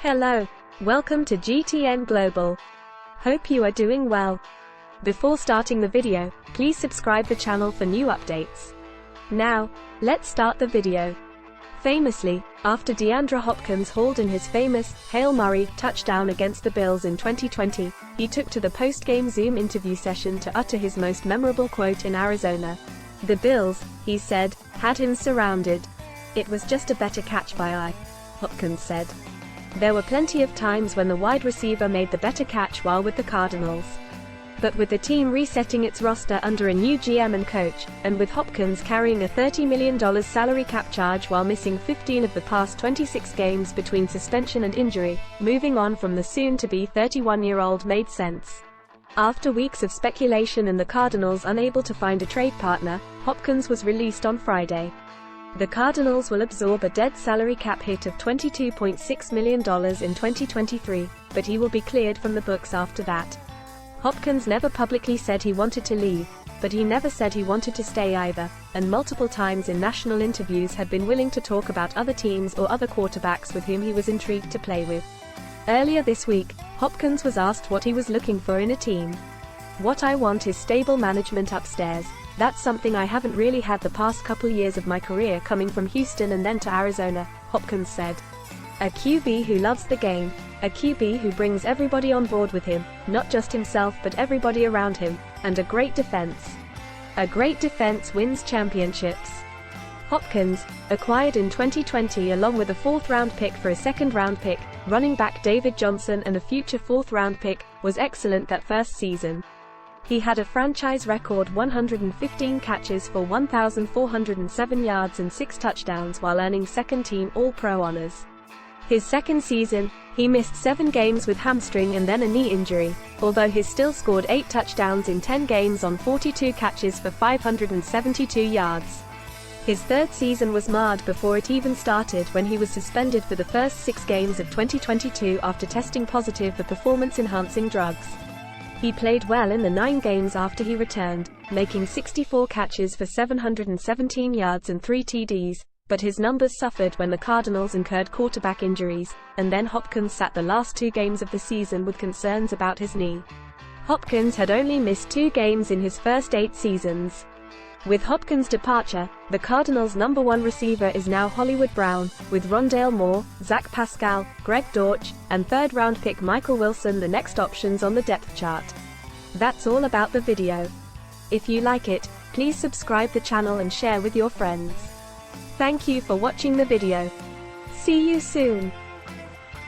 Hello. Welcome to GTN Global. Hope you are doing well. Before starting the video, please subscribe the channel for new updates. Now, let's start the video. Famously, after DeAndre Hopkins hauled in his famous Hail Mary touchdown against the Bills in 2020, he took to the post-game Zoom interview session to utter his most memorable quote in Arizona. The Bills, he said, had him surrounded. It was just a better catch by I, Hopkins said. There were plenty of times when the wide receiver made the better catch while with the Cardinals. But with the team resetting its roster under a new GM and coach, and with Hopkins carrying a $30 million salary cap charge while missing 15 of the past 26 games between suspension and injury, moving on from the soon-to-be 31-year-old made sense. After weeks of speculation and the Cardinals unable to find a trade partner, Hopkins was released on Friday. The Cardinals will absorb a dead salary cap hit of $22.6 million in 2023, but he will be cleared from the books after that. Hopkins never publicly said he wanted to leave, but he never said he wanted to stay either, and multiple times in national interviews had been willing to talk about other teams or other quarterbacks with whom he was intrigued to play with. Earlier this week, Hopkins was asked what he was looking for in a team. "What I want is stable management upstairs. That's something I haven't really had the past couple years of my career coming from Houston and then to Arizona," Hopkins said. A QB who loves the game, a QB who brings everybody on board with him, not just himself but everybody around him, and a great defense. A great defense wins championships. Hopkins, acquired in 2020 along with a fourth-round pick for a second-round pick, running back David Johnson and a future fourth-round pick, was excellent that first season. He had a franchise record 115 catches for 1,407 yards and 6 touchdowns while earning second-team All-Pro honors. His second season, he missed 7 games with hamstring and then a knee injury, although he still scored 8 touchdowns in 10 games on 42 catches for 572 yards. His third season was marred before it even started when he was suspended for the first 6 games of 2022 after testing positive for performance-enhancing drugs. He played well in the 9 games after he returned, making 64 catches for 717 yards and 3 TDs, but his numbers suffered when the Cardinals incurred quarterback injuries, and then Hopkins sat the last 2 games of the season with concerns about his knee. Hopkins had only missed 2 games in his first 8 seasons. With Hopkins' departure, the Cardinals' number 1 receiver is now Hollywood Brown, with Rondale Moore, Zach Pascal, Greg Dortch, and third-round pick Michael Wilson the next options on the depth chart. That's all about the video. If you like it, please subscribe the channel and share with your friends. Thank you for watching the video. See you soon.